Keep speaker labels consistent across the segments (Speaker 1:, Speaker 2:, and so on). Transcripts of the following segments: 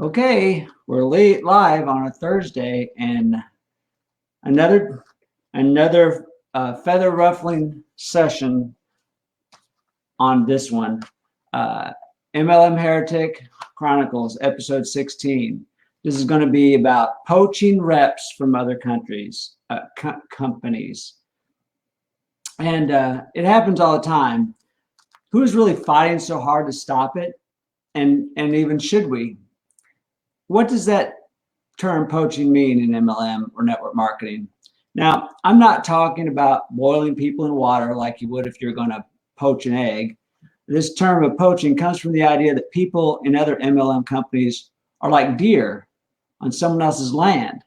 Speaker 1: Okay, we're live on a Thursday, and another feather ruffling session on this one. MLM Heretic Chronicles, episode 16. This is going to be about poaching reps from other countries, companies, and it happens all the time. Who's really fighting so hard to stop it? And even should we? What does that term poaching mean in MLM or network marketing? Now, I'm not talking about boiling people in water like you would if you're going to poach an egg. This term of poaching comes from the idea that people in other MLM companies are like deer on someone else's land.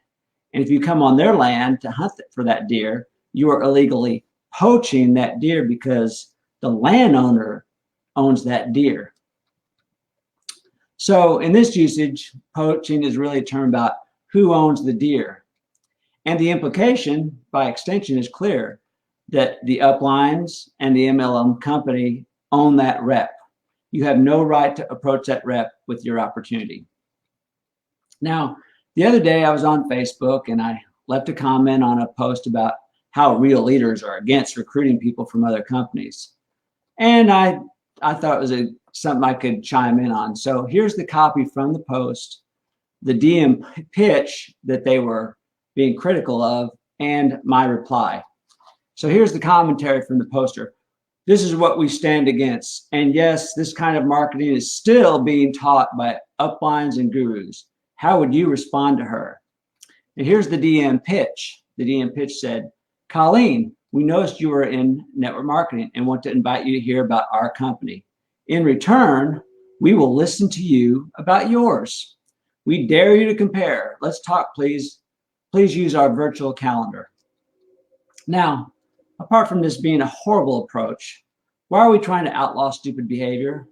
Speaker 1: And if you come on their land to hunt for that deer, you are illegally poaching that deer because the landowner owns that deer. So in this usage, poaching is really a term about who owns the deer. And the implication, by extension, is clear that the uplines and the MLM company own that rep. You have no right to approach that rep with your opportunity. Now, the other day I was on Facebook and I left a comment on a post about how real leaders are against recruiting people from other companies. And I thought it was something I could chime in on. So here's the copy from the post, the DM pitch that they were being critical of, and my reply. So here's the commentary from the poster. This is what we stand against. And yes, this kind of marketing is still being taught by uplines and gurus. How would you respond to her? And here's the DM pitch. The DM pitch said, Colleen, we noticed you were in network marketing and want to invite you to hear about our company. In return, we will listen to you about yours. We dare you to compare. Let's talk, please. Please use our virtual calendar. Now, apart from this being a horrible approach, why are we trying to outlaw stupid behavior?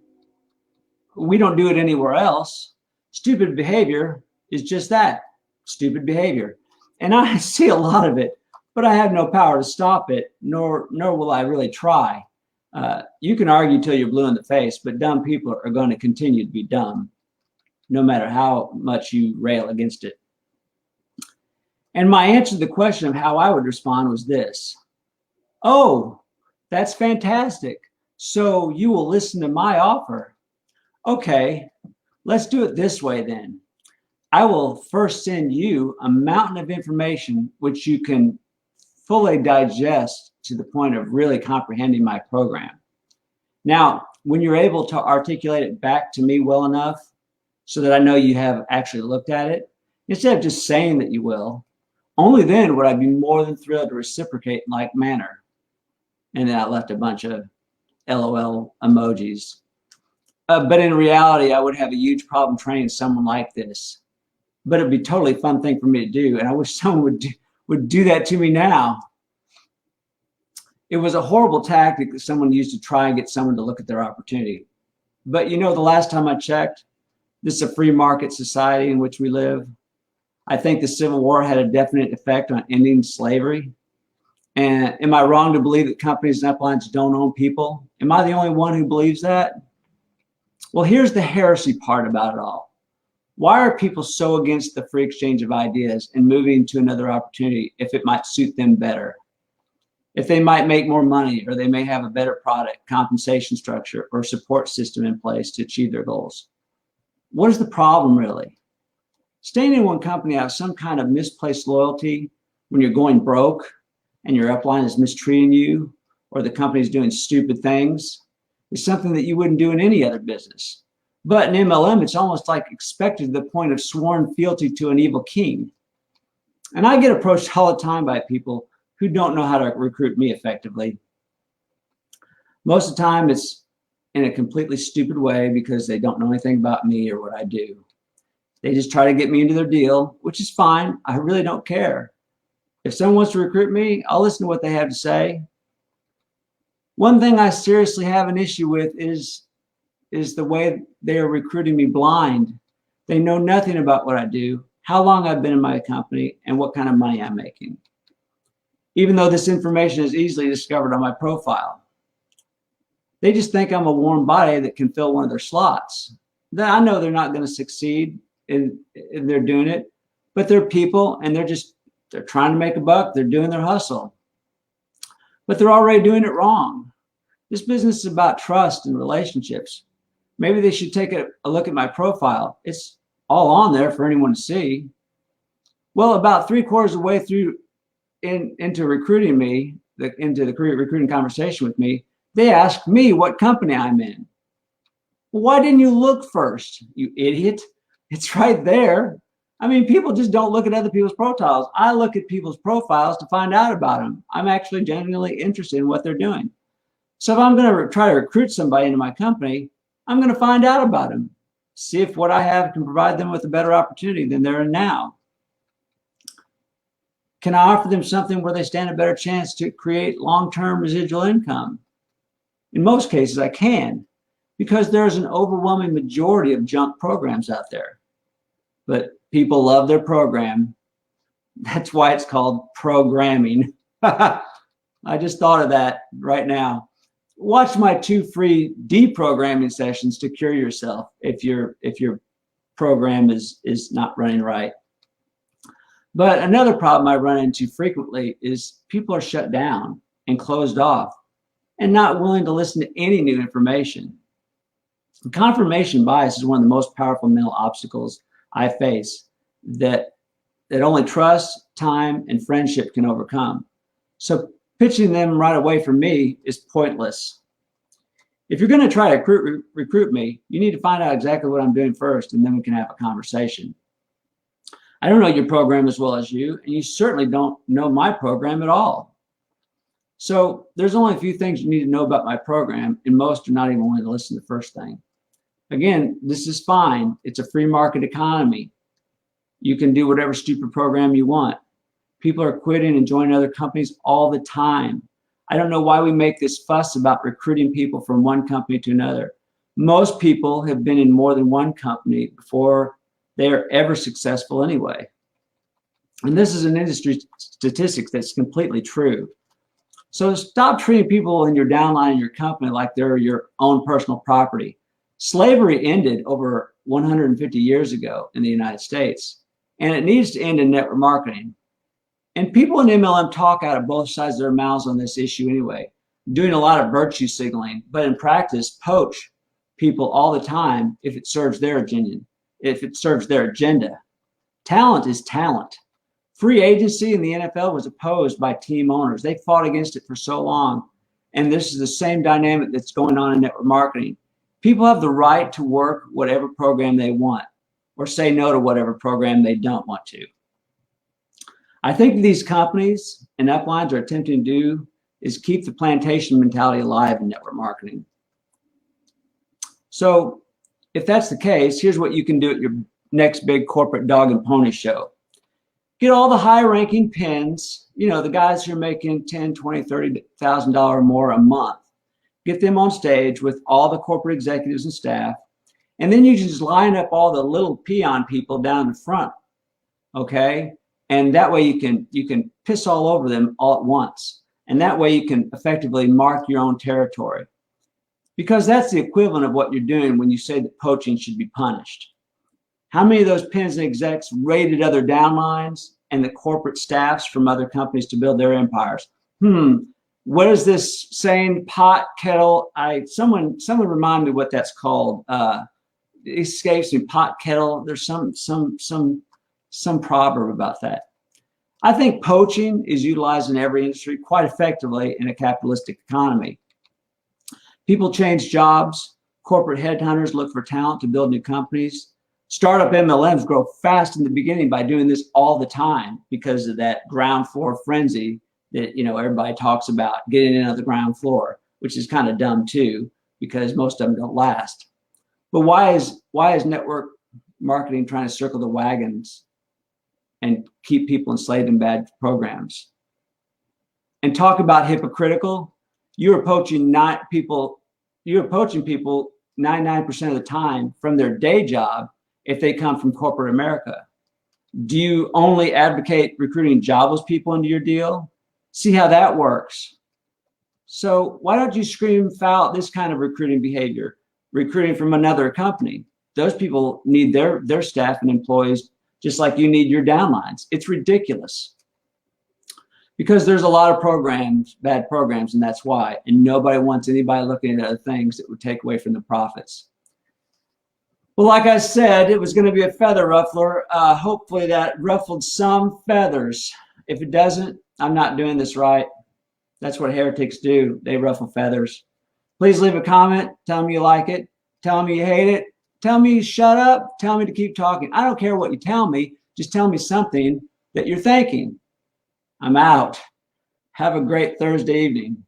Speaker 1: We don't do it anywhere else. Stupid behavior is just that, stupid behavior. And I see a lot of it, but I have no power to stop it, nor will I really try. You can argue till you're blue in the face, but dumb people are going to continue to be dumb, no matter how much you rail against it. And my answer to the question of how I would respond was this. Oh, that's fantastic. So you will listen to my offer. Okay, let's do it this way then. I will first send you a mountain of information which you can fully digest to the point of really comprehending my program. Now, when you're able to articulate it back to me well enough so that I know you have actually looked at it, instead of just saying that you will, only then would I be more than thrilled to reciprocate in like manner. And then I left a bunch of LOL emojis. But in reality, I would have a huge problem training someone like this. But it'd be a totally fun thing for me to do. And I wish someone would do that to me now. It was a horrible tactic that someone used to try and get someone to look at their opportunity. But you know, the last time I checked, this is a free market society in which we live. I think the Civil War had a definite effect on ending slavery. And am I wrong to believe that companies and uplines don't own people? Am I the only one who believes that? Well, here's the heresy part about it all. Why are people so against the free exchange of ideas and moving to another opportunity if it might suit them better? If they might make more money, or they may have a better product, compensation structure, or support system in place to achieve their goals. What is the problem really? Staying in one company out of some kind of misplaced loyalty when you're going broke and your upline is mistreating you, or the company is doing stupid things, is something that you wouldn't do in any other business. But in MLM, it's almost like expected to the point of sworn fealty to an evil king. And I get approached all the time by people who don't know how to recruit me effectively. Most of the time, it's in a completely stupid way because they don't know anything about me or what I do. They just try to get me into their deal, which is fine. I really don't care. If someone wants to recruit me, I'll listen to what they have to say. One thing I seriously have an issue with is the way they are recruiting me blind. They know nothing about what I do, how long I've been in my company, and what kind of money I'm making, even though this information is easily discovered on my profile. They just think I'm a warm body that can fill one of their slots. I know they're not going to succeed. and they're doing it, but they're people and they're trying to make a buck. They're doing their hustle, but they're already doing it wrong. This business is about trust and relationships. Maybe they should take a look at my profile. It's all on there for anyone to see. Well, about 3/4 of the way through into recruiting me, into the recruiting conversation with me, they asked me what company I'm in. Well, why didn't you look first, you idiot? It's right there. I mean, people just don't look at other people's profiles. I look at people's profiles to find out about them. I'm actually genuinely interested in what they're doing. So if I'm going to try to recruit somebody into my company, I'm going to find out about them, see if what I have can provide them with a better opportunity than they're in now. Can I offer them something where they stand a better chance to create long-term residual income? In most cases, I can, because there's an overwhelming majority of junk programs out there. But people love their program. That's why it's called programming. I just thought of that right now. Watch my 2 free deprogramming sessions to cure yourself if your program is not running right. But another problem I run into frequently is people are shut down and closed off and not willing to listen to any new information. Confirmation bias is one of the most powerful mental obstacles I face that only trust, time, and friendship can overcome. So pitching them right away from me is pointless. If you're going to try to recruit me, you need to find out exactly what I'm doing first, and then we can have a conversation. I don't know your program as well as you, and you certainly don't know my program at all. So there's only a few things you need to know about my program, and most are not even willing to listen to the first thing. Again, this is fine. It's a free market economy. You can do whatever stupid program you want. People are quitting and joining other companies all the time. I don't know why we make this fuss about recruiting people from one company to another. Most people have been in more than one company before they are ever successful anyway. And this is an industry statistic that's completely true. So stop treating people in your downline in your company like they're your own personal property. Slavery ended over 150 years ago in the United States, and it needs to end in network marketing. And people in MLM talk out of both sides of their mouths on this issue anyway, doing a lot of virtue signaling, but in practice, poach people all the time if it serves their agenda. Talent is talent. Free agency in the NFL was opposed by team owners. They fought against it for so long. And this is the same dynamic that's going on in network marketing. People have the right to work whatever program they want or say no to whatever program they don't want to. I think these companies and uplines are attempting to do is keep the plantation mentality alive in network marketing. So if that's the case, here's what you can do at your next big corporate dog and pony show. Get all the high-ranking pins, you know, the guys who are making $10,000, $20,000, $30,000 or more a month. Get them on stage with all the corporate executives and staff, and then you just line up all the little peon people down in front, okay? And that way you can piss all over them all at once, and that way you can effectively mark your own territory, because that's the equivalent of what you're doing when you say that poaching should be punished. How many of those pins and execs raided other downlines and the corporate staffs from other companies to build their empires? What is this saying? Pot, kettle. Someone remind me what that's called. It escapes me. Pot, kettle. There's some proverb about that. I think poaching is utilized in every industry quite effectively in a capitalistic economy. People change jobs. Corporate headhunters look for talent to build new companies. Startup MLMs grow fast in the beginning by doing this all the time because of that ground floor frenzy that, you know, everybody talks about, getting in on the ground floor, which is kind of dumb too, because most of them don't last. But why is network marketing trying to circle the wagons and keep people enslaved in bad programs? And talk about hypocritical. You're poaching people 99% of the time from their day job if they come from corporate America. Do you only advocate recruiting jobless people into your deal? See how that works. So why don't you scream foul at this kind of recruiting behavior, recruiting from another company? those people need their staff and employees just like you need your downlines. It's ridiculous because there's a lot of programs, bad programs, and that's why. And nobody wants anybody looking at other things that would take away from the profits. Well, like I said, it was going to be a feather ruffler. Hopefully that ruffled some feathers. If it doesn't, I'm not doing this right. That's what heretics do. They ruffle feathers. Please leave a comment. Tell me you like it. Tell me you hate it. Tell me you shut up. Tell me to keep talking. I don't care what you tell me. Just tell me something that you're thinking. I'm out. Have a great Thursday evening.